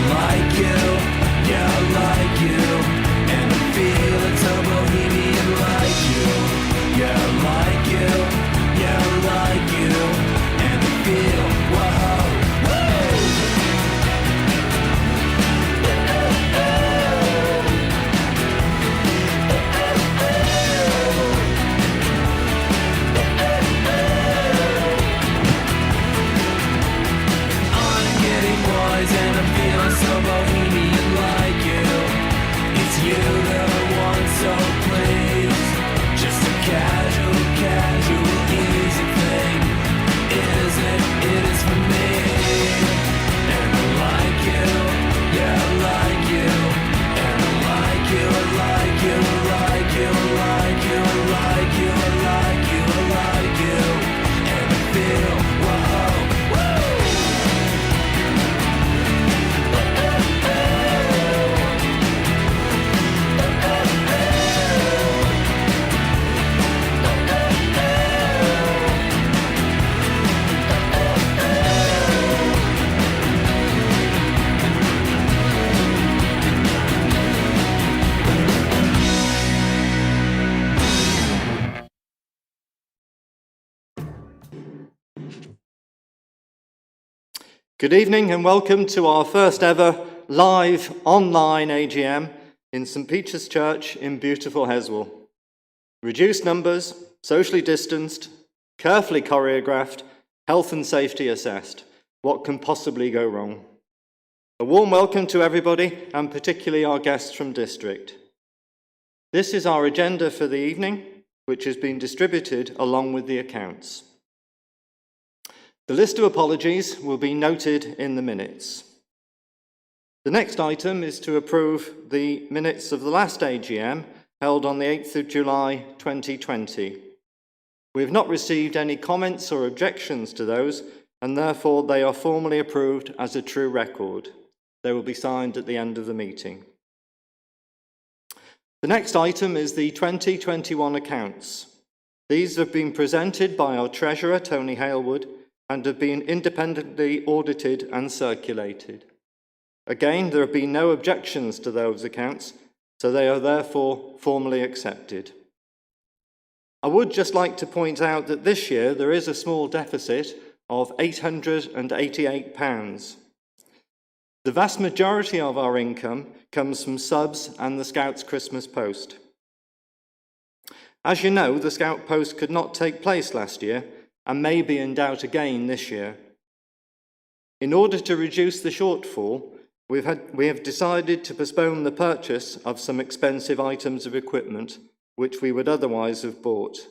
like you, yeah, like you. And I feel it's a bohemian like you, yeah, like you, yeah, like you. And I feel, whoa, and I'm feeling so bohemian like you. It's you that I want, so please. Just a casual, easy thing. It is for me. And I like you, yeah, I like you. And I like you, I like you, I like you, I like you, I like you, I like you, I like you. And I feel, whoa, woo! Good evening and welcome to our first ever live online AGM in St. Peter's Church in beautiful Heswall. Reduced numbers, socially distanced, carefully choreographed, health and safety assessed. What can possibly go wrong? A warm welcome to everybody and particularly our guests from district. This is our agenda for the evening, which has been distributed along with the accounts. The list of apologies will be noted in the minutes. The next item is to approve the minutes of the last AGM held on the 8th of July 2020. We have not received any comments or objections to those, and therefore they are formally approved as a true record. They will be signed at the end of the meeting. The next item is the 2021 accounts. These have been presented by our Treasurer, Tony Halewood, and have been independently audited and circulated. Again, there have been no objections to those accounts, so they are therefore formally accepted. I would just like to point out that this year there is a small deficit of £888. The vast majority of our income comes from subs and the Scouts Christmas Post. As you know, the Scout Post could not take place last year, and may be in doubt again this year. In order to reduce the shortfall, we have decided to postpone the purchase of some expensive items of equipment which we would otherwise have bought.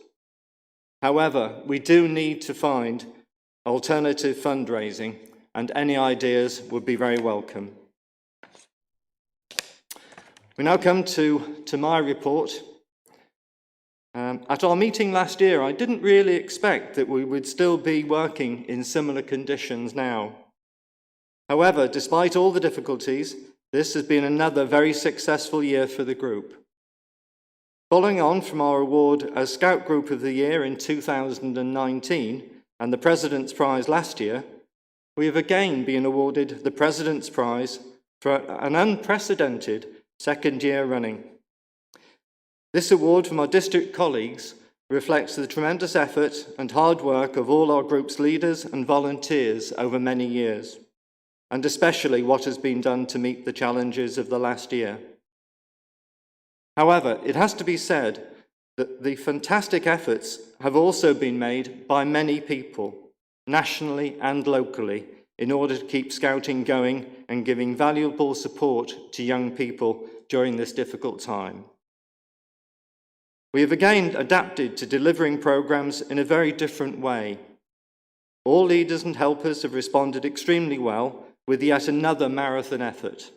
However, we do need to find alternative fundraising, and any ideas would be very welcome. We now come to my report. At our meeting last year, I didn't really expect that we would still be working in similar conditions now. However, despite all the difficulties, this has been another very successful year for the group. Following on from our award as Scout Group of the Year in 2019 and the President's Prize last year, we have again been awarded the President's Prize for an unprecedented second year running. This award from our district colleagues reflects the tremendous effort and hard work of all our group's leaders and volunteers over many years, and especially what has been done to meet the challenges of the last year. However, it has to be said that the fantastic efforts have also been made by many people, nationally and locally, in order to keep Scouting going and giving valuable support to young people during this difficult time. We have again adapted to delivering programs in a very different way. All leaders and helpers have responded extremely well with yet another marathon effort.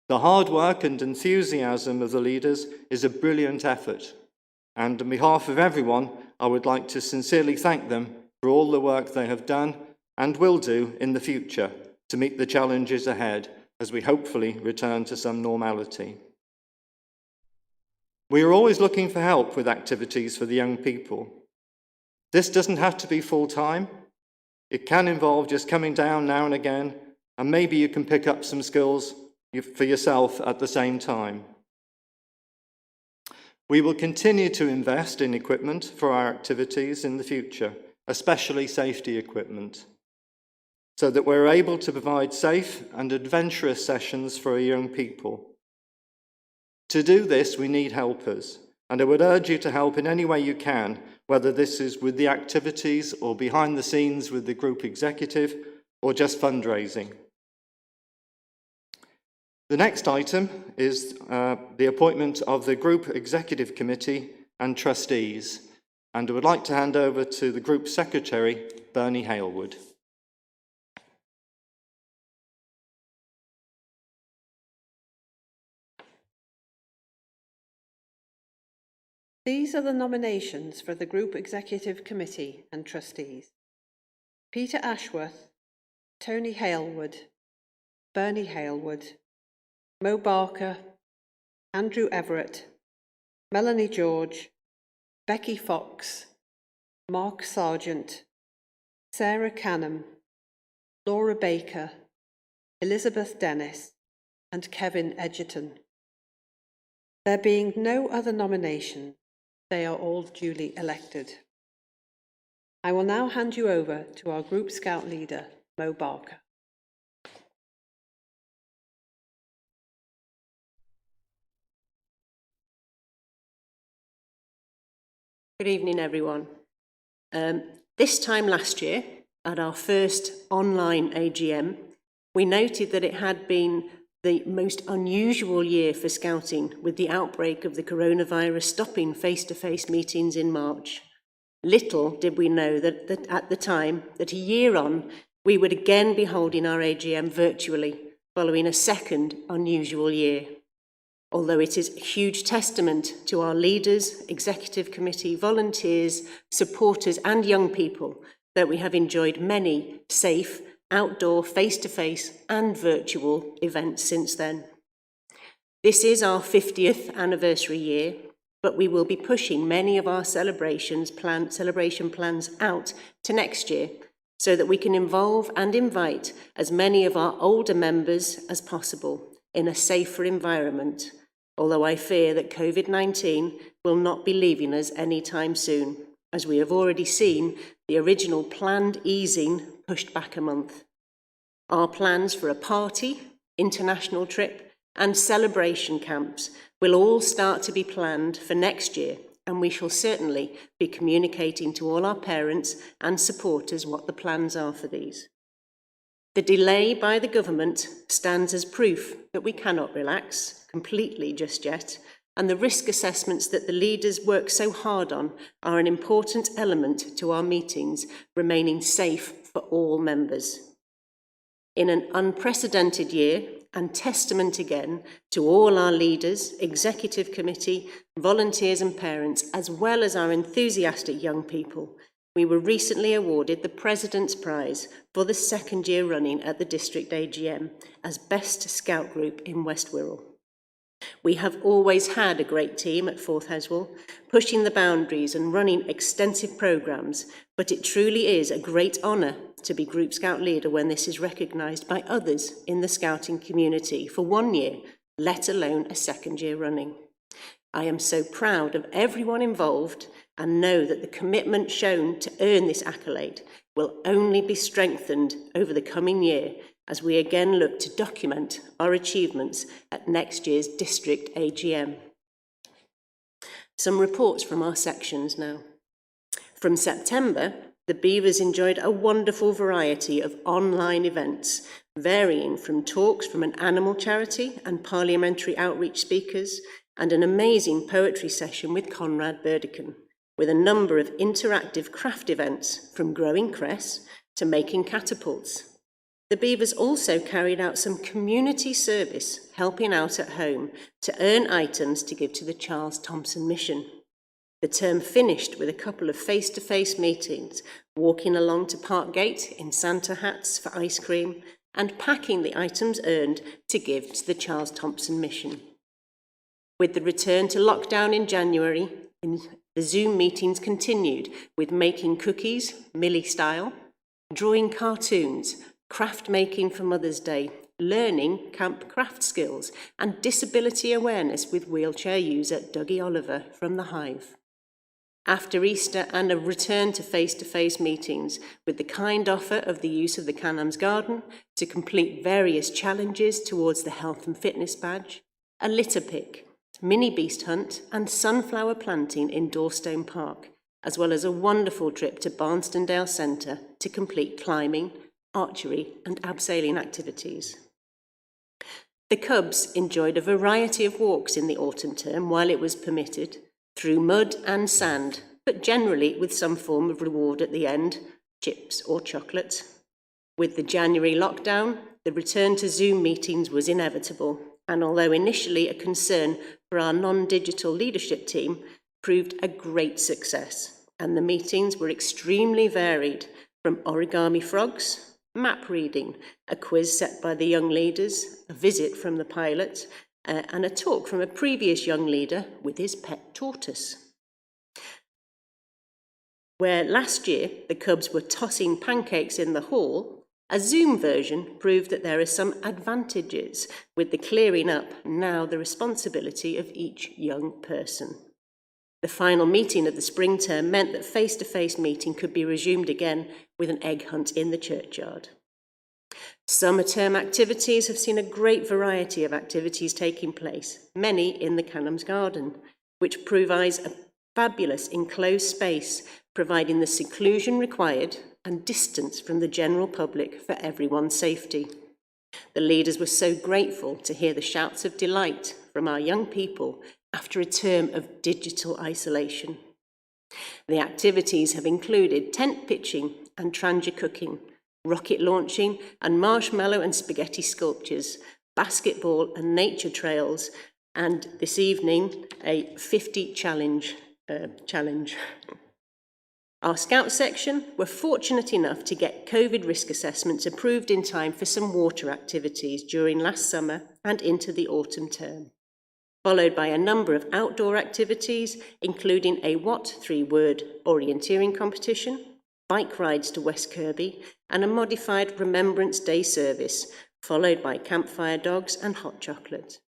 The hard work and enthusiasm of the leaders is a brilliant effort, and on behalf of everyone, I would like to sincerely thank them for all the work they have done and will do in the future to meet the challenges ahead as we hopefully return to some normality. We are always looking for help with activities for the young people. This doesn't have to be full-time. It can involve just coming down now and again and maybe you can pick up some skills for yourself at the same time. We will continue to invest in equipment for our activities in the future, especially safety equipment, so that we're able to provide safe and adventurous sessions for our young people. To do this, we need helpers, and I would urge you to help in any way you can, whether this is with the activities or behind the scenes with the group executive or just fundraising. The next item is the appointment of the Group Executive Committee and Trustees, and I would like to hand over to the Group Secretary, Bernie Halewood. These are the nominations for the Group Executive Committee and Trustees. Peter Ashworth, Tony Halewood, Bernie Halewood, Mo Barker, Andrew Everett, Melanie George, Becky Fox, Mark Sargent, Sarah Canham, Laura Baker, Elizabeth Dennis, and Kevin Edgerton. There being no other nominations, they are all duly elected. I will now hand you over to our Group Scout leader, Mo Barker. Good evening, everyone. This time last year, at our first online AGM, we noted that it had been the most unusual year for Scouting, with the outbreak of the coronavirus stopping face-to-face meetings in March. Little did we know that at the time that a year on, we would again be holding our AGM virtually, following a second unusual year. Although it is a huge testament to our leaders, executive committee, volunteers, supporters and young people that we have enjoyed many safe, outdoor, face-to-face and virtual events since then. This is our 50th anniversary year, but we will be pushing many of our celebration plans out to next year so that we can involve and invite as many of our older members as possible in a safer environment, although I fear that COVID-19 will not be leaving us anytime soon, as we have already seen the original planned easing pushed back a month. Our plans for a party, international trip and celebration camps will all start to be planned for next year, and we shall certainly be communicating to all our parents and supporters what the plans are for these. The delay by the government stands as proof that we cannot relax completely just yet, and the risk assessments that the leaders work so hard on are an important element to our meetings remaining safe for all members. In an unprecedented year, and testament again to all our leaders, executive committee, volunteers and parents, as well as our enthusiastic young people, we were recently awarded the President's Prize for the second year running at the District AGM as Best Scout Group in West Wirral. We have always had a great team at Fourth Heswall, pushing the boundaries and running extensive programmes, but it truly is a great honour to be Group Scout leader when this is recognised by others in the Scouting community for 1 year, let alone a second year running. I am so proud of everyone involved and know that the commitment shown to earn this accolade will only be strengthened over the coming year as we again look to document our achievements at next year's District AGM. Some reports from our sections now. From September, the Beavers enjoyed a wonderful variety of online events, varying from talks from an animal charity and parliamentary outreach speakers, and an amazing poetry session with Conrad Burdekin, with a number of interactive craft events from growing cress to making catapults. The Beavers also carried out some community service, helping out at home to earn items to give to the Charles Thompson Mission. The term finished with a couple of face-to-face meetings, walking along to Park Gate in Santa hats for ice cream and packing the items earned to give to the Charles Thompson Mission. With the return to lockdown in January, the Zoom meetings continued with making cookies, Millie style, drawing cartoons, craft making for Mother's Day, learning camp craft skills, and disability awareness with wheelchair user Dougie Oliver from the Hive. After Easter and a return to face-to-face meetings with the kind offer of the use of the Canham's Garden to complete various challenges towards the health and fitness badge, a litter pick, mini beast hunt and sunflower planting in Dorstone Park, as well as a wonderful trip to Barnstondale Centre to complete climbing, archery and abseiling activities. The Cubs enjoyed a variety of walks in the autumn term while it was permitted, through mud and sand, but generally with some form of reward at the end, chips or chocolate. With the January lockdown, the return to Zoom meetings was inevitable, and although initially a concern for our non-digital leadership team, proved a great success, and the meetings were extremely varied, from origami frogs, map reading, a quiz set by the young leaders, a visit from the pilot, and a talk from a previous young leader with his pet tortoise. Where last year the Cubs were tossing pancakes in the hall, a Zoom version proved that there are some advantages with the clearing up now the responsibility of each young person. The final meeting of the spring term meant that face-to-face meeting could be resumed again with an egg hunt in the churchyard. Summer term activities have seen a great variety of activities taking place, many in the Canham's Garden, which provides a fabulous enclosed space, providing the seclusion required and distance from the general public for everyone's safety. The leaders were so grateful to hear the shouts of delight from our young people after a term of digital isolation. The activities have included tent pitching and trangia cooking, rocket launching and marshmallow and spaghetti sculptures, basketball and nature trails, and this evening a 50 challenge. Our Scout section were fortunate enough to get COVID risk assessments approved in time for some water activities during last summer and into the autumn term, followed by a number of outdoor activities, including a What 3-word orienteering competition, bike rides to West Kirby, and a modified Remembrance Day service, followed by campfire dogs and hot chocolate.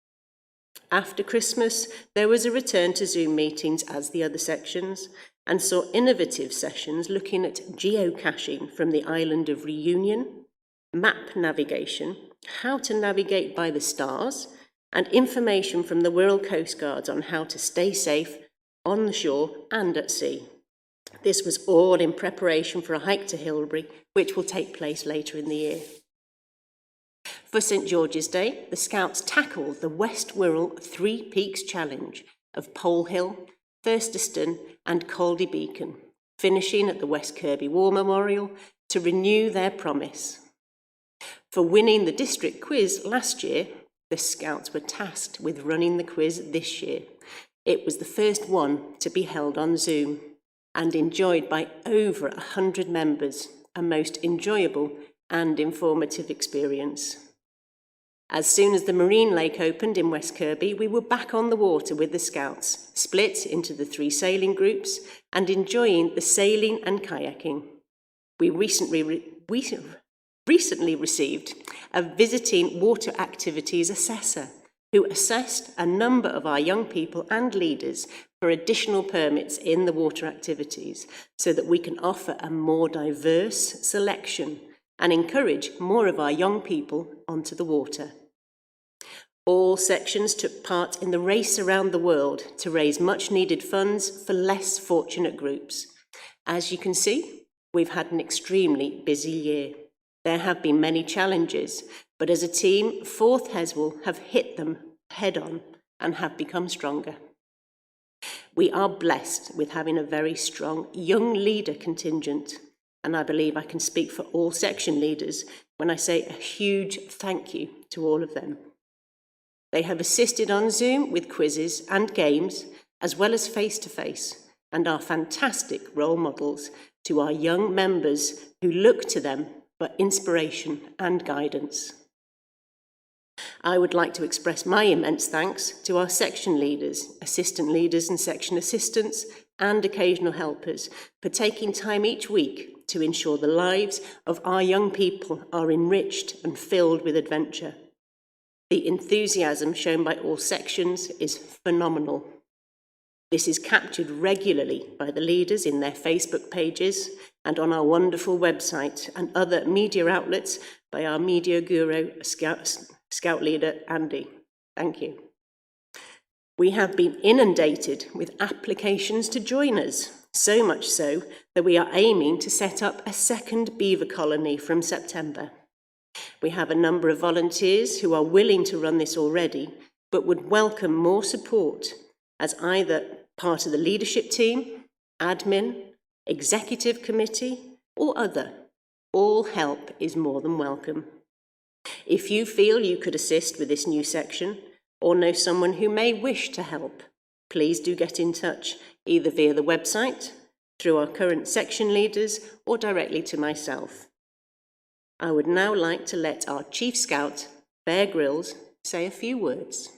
After Christmas, there was a return to Zoom meetings as the other sections, and saw innovative sessions looking at geocaching from the island of Reunion, map navigation, how to navigate by the stars, and information from the Wirral Coast Guards on how to stay safe on the shore and at sea. This was all in preparation for a hike to Hilbury, which will take place later in the year. For St George's Day, the Scouts tackled the West Wirral 3 Peaks Challenge of Pole Hill, Thurston and Caldy Beacon, finishing at the West Kirby War Memorial to renew their promise. For winning the district quiz last year, the Scouts were tasked with running the quiz this year. It was the first one to be held on Zoom and enjoyed by over 100 members, a most enjoyable and informative experience. As soon as the Marine Lake opened in West Kirby, we were back on the water with the Scouts, split into the 3 sailing groups and enjoying the sailing and kayaking. We recently received a visiting water activities assessor who assessed a number of our young people and leaders for additional permits in the water activities so that we can offer a more diverse selection and encourage more of our young people onto the water. All sections took part in the race around the world to raise much needed funds for less fortunate groups. As you can see, we've had an extremely busy year. There have been many challenges, but as a team, 4th Heswall have hit them head on and have become stronger. We are blessed with having a very strong young leader contingent, and I believe I can speak for all section leaders when I say a huge thank you to all of them. They have assisted on Zoom with quizzes and games, as well as face-to-face, and are fantastic role models to our young members who look to them for inspiration and guidance. I would like to express my immense thanks to our section leaders, assistant leaders and section assistants, and occasional helpers for taking time each week to ensure the lives of our young people are enriched and filled with adventure. The enthusiasm shown by all sections is phenomenal. This is captured regularly by the leaders in their Facebook pages and on our wonderful website and other media outlets by our media guru, Scout leader, Andy. Thank you. We have been inundated with applications to join us, so much so that we are aiming to set up a second beaver colony from September. We have a number of volunteers who are willing to run this already, but would welcome more support as either part of the leadership team, admin, executive committee, or other. All help is more than welcome. If you feel you could assist with this new section, or know someone who may wish to help, please do get in touch, either via the website, through our current section leaders, or directly to myself. I would now like to let our Chief Scout, Bear Grylls, say a few words.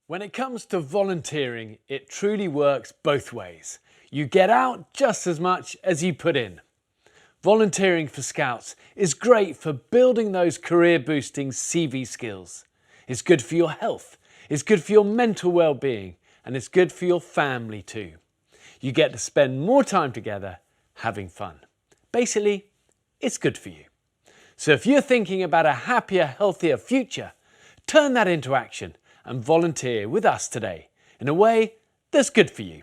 When it comes to volunteering, it truly works both ways. You get out just as much as you put in. Volunteering for Scouts is great for building those career-boosting CV skills. It's good for your health, it's good for your mental well-being, and it's good for your family too. You get to spend more time together having fun. Basically, it's good for you. So if you're thinking about a happier, healthier future, turn that into action and volunteer with us today in a way that's good for you.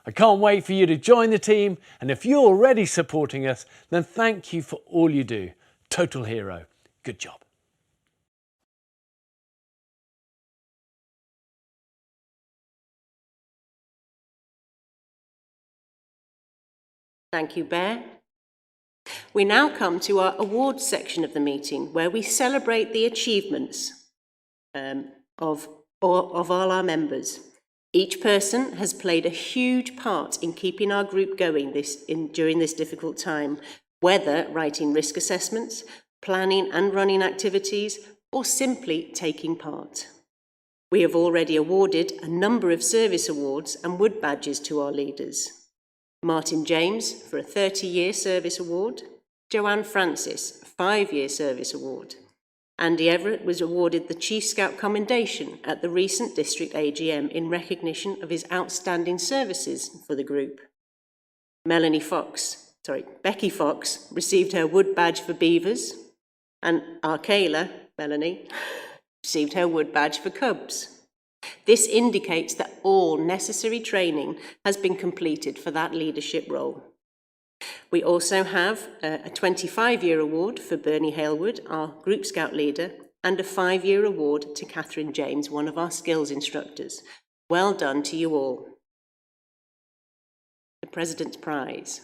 I can't wait for you to join the team, and if you're already supporting us, then thank you for all you do. Total hero. Good job. Thank you, Bear. We now come to our awards section of the meeting, where we celebrate the achievements of all our members. Each person has played a huge part in keeping our group going during this difficult time, whether writing risk assessments, planning and running activities, or simply taking part. We have already awarded a number of service awards and wood badges to our leaders. Martin James for a 30-year service award, Joanne Francis, a 5-year service award. Andy Everett was awarded the Chief Scout Commendation at the recent district AGM in recognition of his outstanding services for the group. Becky Fox received her wood badge for beavers, and Arkayla, Melanie, received her wood badge for cubs. This indicates that all necessary training has been completed for that leadership role. We also have a 25-year award for Bernie Halewood, our Group Scout leader, and a 5-year award to Catherine James, one of our skills instructors. Well done to you all. The President's Prize.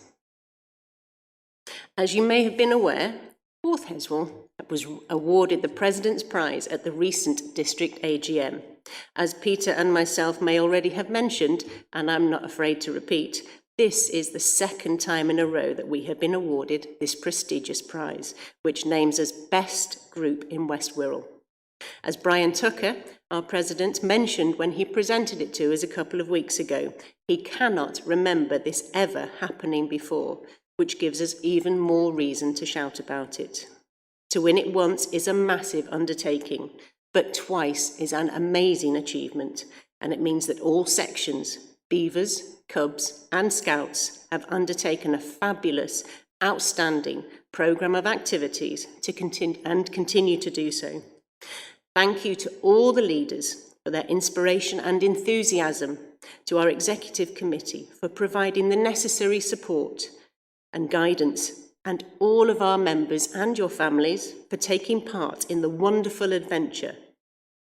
As you may have been aware, 4th Heswall was awarded the President's Prize at the recent district AGM. As Peter and myself may already have mentioned, and I'm not afraid to repeat, this is the second time in a row that we have been awarded this prestigious prize, which names us Best Group in West Wirral. As Brian Tucker, our president, mentioned when he presented it to us a couple of weeks ago, he cannot remember this ever happening before, which gives us even more reason to shout about it. To win it once is a massive undertaking, but twice is an amazing achievement, and it means that all sections, Beavers, Cubs and Scouts, have undertaken a fabulous, outstanding programme of activities to continue to do so. Thank you to all the leaders for their inspiration and enthusiasm, to our executive committee for providing the necessary support and guidance, and all of our members and your families for taking part in the wonderful adventure.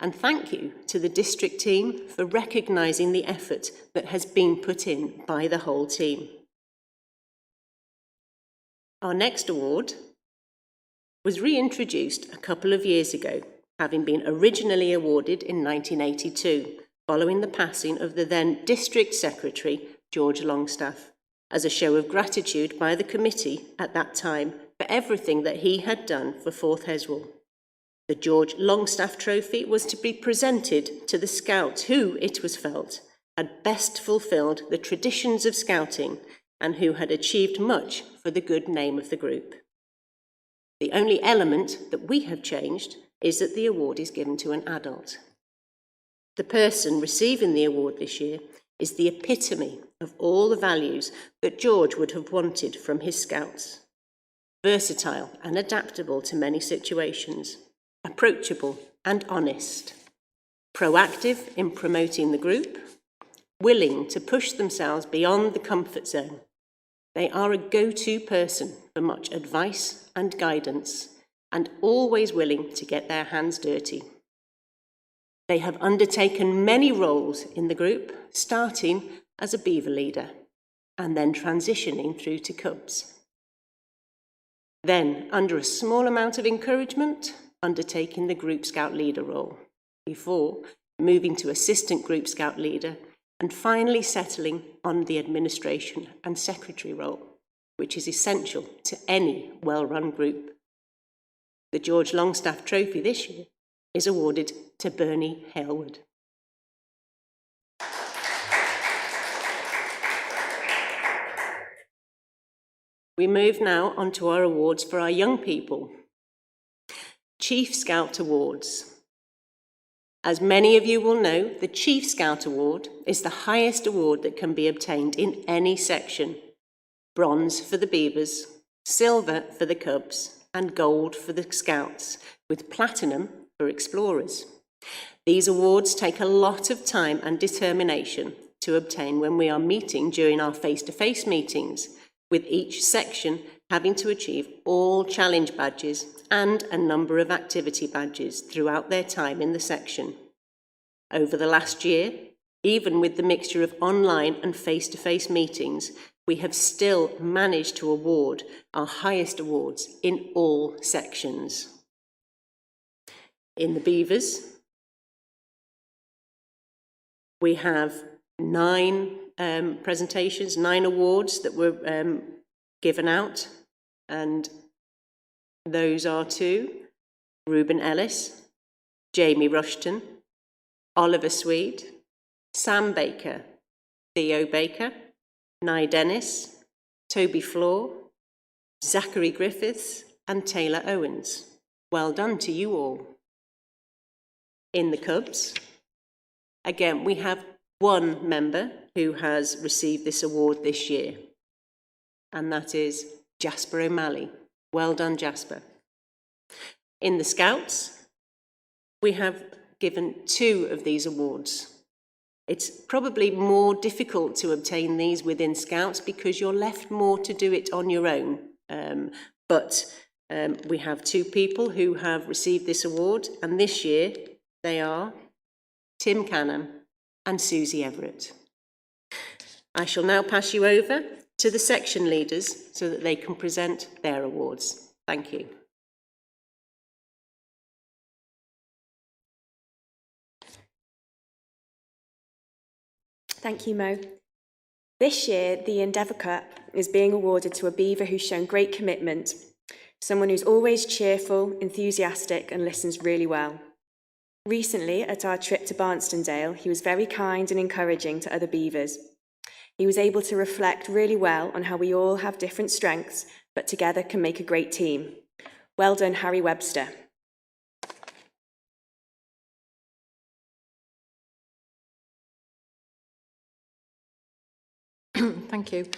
And thank you to the district team for recognising the effort that has been put in by the whole team. Our next award was reintroduced a couple of years ago, having been originally awarded in 1982, following the passing of the then District Secretary, George Longstaff, as a show of gratitude by the committee at that time for everything that he had done for 4th Heswall. The George Longstaff Trophy was to be presented to the Scouts who, it was felt, had best fulfilled the traditions of Scouting and who had achieved much for the good name of the group. The only element that we have changed is that the award is given to an adult. The person receiving the award this year is the epitome of all the values that George would have wanted from his Scouts. Versatile and adaptable to many situations, approachable and honest, proactive in promoting the group, willing to push themselves beyond the comfort zone. They are a go-to person for much advice and guidance, and always willing to get their hands dirty. They have undertaken many roles in the group, starting as a Beaver leader, and then transitioning through to Cubs. Then, under a small amount of encouragement, undertaking the Group Scout leader role, before moving to Assistant Group Scout leader, and finally settling on the administration and secretary role, which is essential to any well-run group. The George Longstaff Trophy this year is awarded to Bernie Halewood. We move now on to our awards for our young people. Chief Scout Awards. As many of you will know, the Chief Scout Award is the highest award that can be obtained in any section. Bronze for the Beavers, silver for the Cubs, and gold for the Scouts, with platinum for Explorers. These awards take a lot of time and determination to obtain when we are meeting during our face-to-face meetings, with each section having to achieve all challenge badges and a number of activity badges throughout their time in the section. Over the last year, even with the mixture of online and face-to-face meetings, we have still managed to award our highest awards in all sections. In the Beavers, we have 9 presentations, 9 awards that were given out, and those are to Reuben Ellis, Jamie Rushton, Oliver Swede, Sam Baker, Theo Baker, Nye Dennis, Toby Floor, Zachary Griffiths, and Taylor Owens. Well done to you all. In the Cubs, again, we have 1 member who has received this award this year, and that is Jasper O'Malley. Well done, Jasper. In the Scouts, we have given 2 of these awards. It's probably more difficult to obtain these within Scouts because you're left more to do it on your own. But we have 2 people who have received this award, and this year they are Tim Canham and Susie Everett. I shall now pass you over to the section leaders so that they can present their awards. Thank you. Thank you, Mo. This year, the Endeavour Cup is being awarded to a Beaver who's shown great commitment, someone who's always cheerful, enthusiastic, and listens really well. Recently, at our trip to Barnstondale, he was very kind and encouraging to other Beavers. He was able to reflect really well on how we all have different strengths, but together can make a great team. Well done, Harry Webster. Thank you.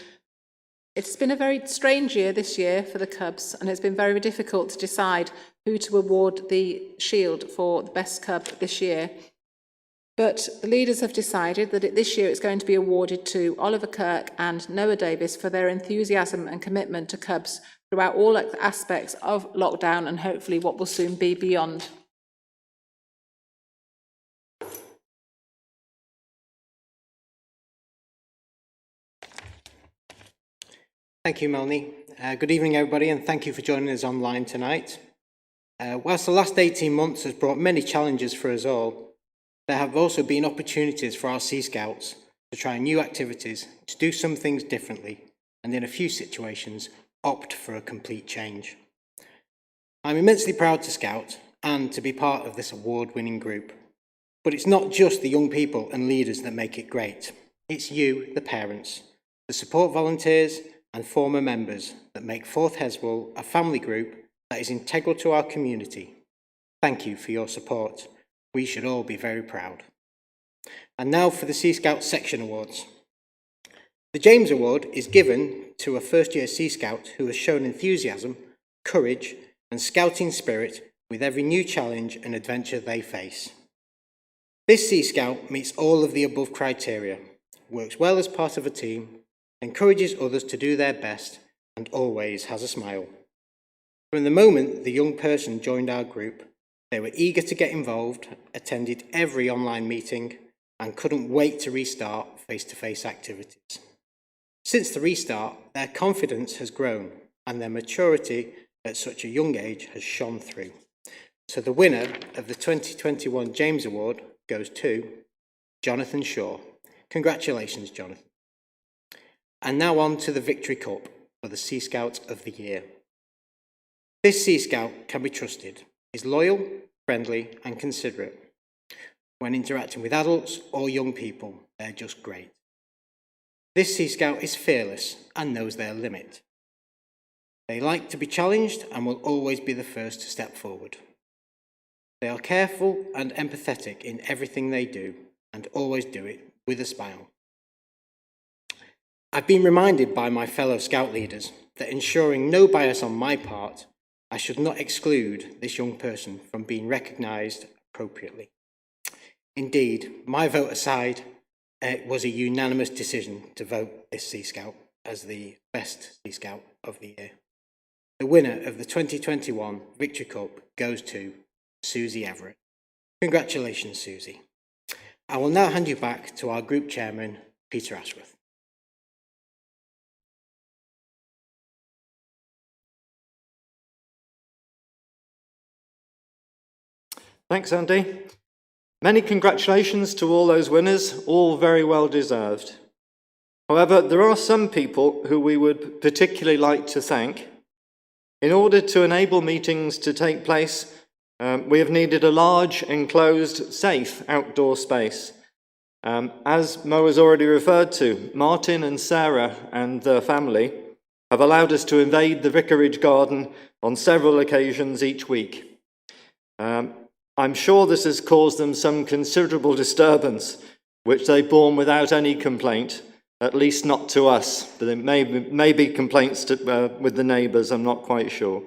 It's been a very strange year this year for the Cubs, and it's been very difficult to decide who to award the shield for the best Cub this year. But the leaders have decided that this year it's going to be awarded to Oliver Kirk and Noah Davis for their enthusiasm and commitment to Cubs throughout all aspects of lockdown and hopefully what will soon be beyond. Thank you, Melanie. Good evening, everybody, and thank you for joining us online tonight. Whilst the last 18 months has brought many challenges for us all, there have also been opportunities for our Sea Scouts to try new activities, to do some things differently, and in a few situations, opt for a complete change. I'm immensely proud to scout, and to be part of this award-winning group. But it's not just the young people and leaders that make it great. It's you, the parents, the support volunteers and former members that make Fourth Heswall a family group that is integral to our community. Thank you for your support. We should all be very proud. And now for the Sea Scout Section Awards. The James Award is given to a first-year Sea Scout who has shown enthusiasm, courage and scouting spirit with every new challenge and adventure they face. This Sea Scout meets all of the above criteria, works well as part of a team, encourages others to do their best and always has a smile. From the moment the young person joined our group, they were eager to get involved, attended every online meeting and couldn't wait to restart face-to-face activities. Since the restart, their confidence has grown and their maturity at such a young age has shone through. So the winner of the 2021 James Award goes to Jonathan Shaw. Congratulations, Jonathan. And now on to the Victory Cup for the Sea Scout of the Year. This Sea Scout can be trusted, is loyal, friendly and considerate. When interacting with adults or young people, they're just great. This Sea Scout is fearless and knows their limit. They like to be challenged and will always be the first to step forward. They are careful and empathetic in everything they do and always do it with a smile. I've been reminded by my fellow Scout leaders that ensuring no bias on my part, I should not exclude this young person from being recognised appropriately. Indeed, my vote aside, it was a unanimous decision to vote this Sea Scout as the best Sea Scout of the year. The winner of the 2021 Victory Cup goes to Susie Everett. Congratulations, Susie. I will now hand you back to our group chairman, Peter Ashworth. Thanks, Andy. Many congratulations to all those winners, all very well deserved. However, there are some people who we would particularly like to thank. In order to enable meetings to take place, we have needed a large, enclosed, safe outdoor space. As Mo has already referred to, Martin and Sarah and their family have allowed us to invade the vicarage garden on several occasions each week. I'm sure this has caused them some considerable disturbance, which they've borne without any complaint, at least not to us, but it may be complaints with the neighbours, I'm not quite sure.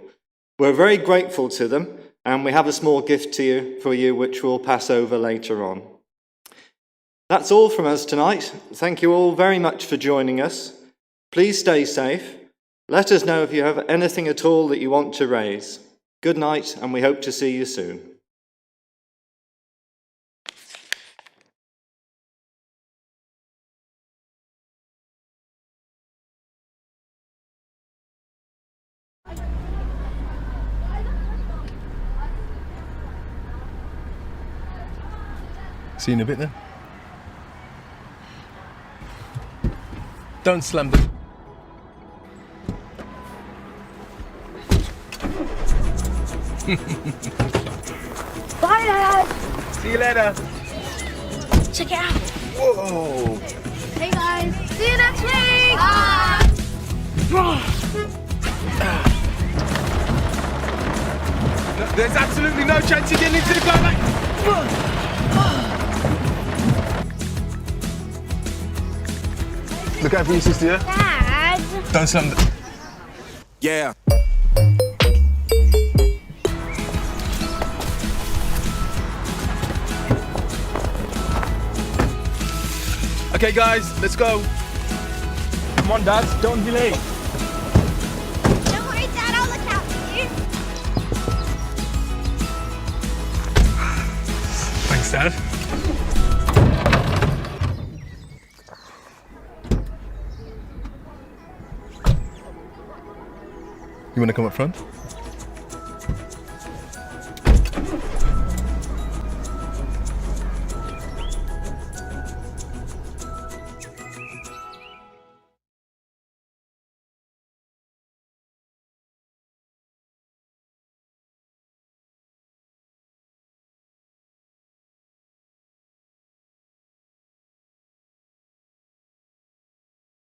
We're very grateful to them, and we have a small gift for you, which we'll pass over later on. That's all from us tonight. Thank you all very much for joining us. Please stay safe. Let us know if you have anything at all that you want to raise. Good night, and we hope to see you soon. See you in a bit then. Don't slam them. Bye, Dad. See you later. Check it out. Whoa. Hey, guys. See you next week. Bye. No, there's absolutely no chance you're getting into the car like... Look out for your sister, yeah? Dad. Don't slam them. Yeah. Okay, guys, let's go. Come on, Dad, don't be late. Don't worry, Dad. I'll look out for you. Thanks, Dad. You want to come up front?